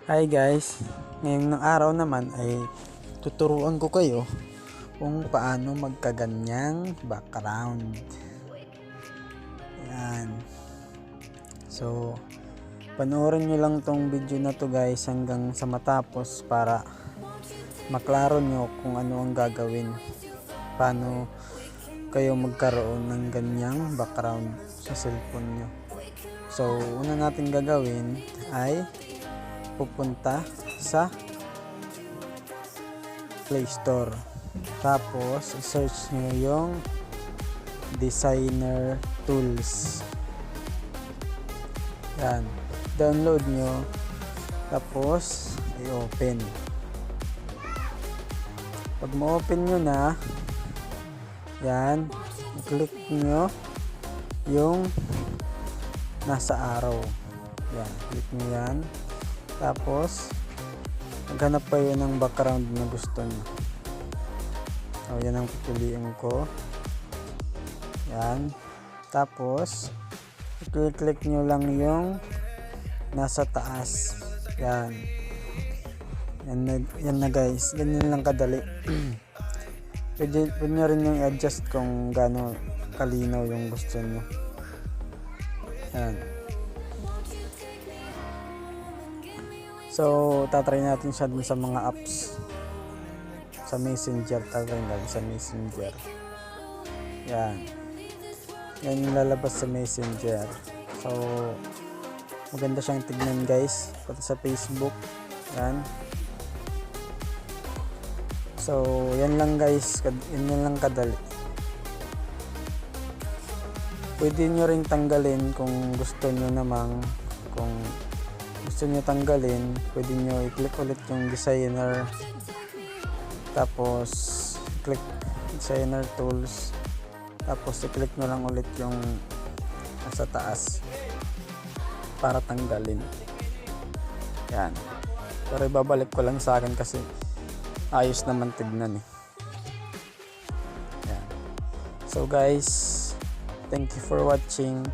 Hi guys, ngayong araw naman ay tuturuan ko kayo kung paano magkaganyang background. Yan. So, panoorin nyo lang tong video na to guys hanggang sa matapos para maklaro nyo kung ano ang gagawin. Paano kayo magkaroon ng ganyang background sa cellphone nyo. So, una natin gagawin ay pupunta sa Play Store. Tapos, search nyo yung Designer Tools. Yan. Download nyo. Tapos, i-open. Pag ma-open nyo na, yan, click nyo yung nasa arrow. Yan, click nyo yan. Tapos, maghanap kayo ng background na gusto nyo. So, yan ang pipiliin ko. Yan. Tapos, i-click nyo lang yung nasa taas. Yan. Yan na guys. Ganyan lang kadali. Pwede nyo rin yung adjust kung gaano kalinaw yung gusto nyo. Yan. So, tatry natin siya dun sa mga apps. Sa Messenger, tatry natin sa Messenger. Yan. Yan yung lalabas sa Messenger. So, maganda siyang tignan guys. Pati sa Facebook. Yan. So, yan lang guys. Yan lang kadali. Pwede nyo rin tanggalin kung gusto nyo namang kung gusto nyo tanggalin, pwede nyo i-click ulit yung Designer, tapos click Designer Tools, tapos i-click nyo lang ulit yung nasa taas para tanggalin. Yan, pero ibabalik ko lang sa akin kasi ayos naman tignan eh. Yan. So guys, thank you for watching.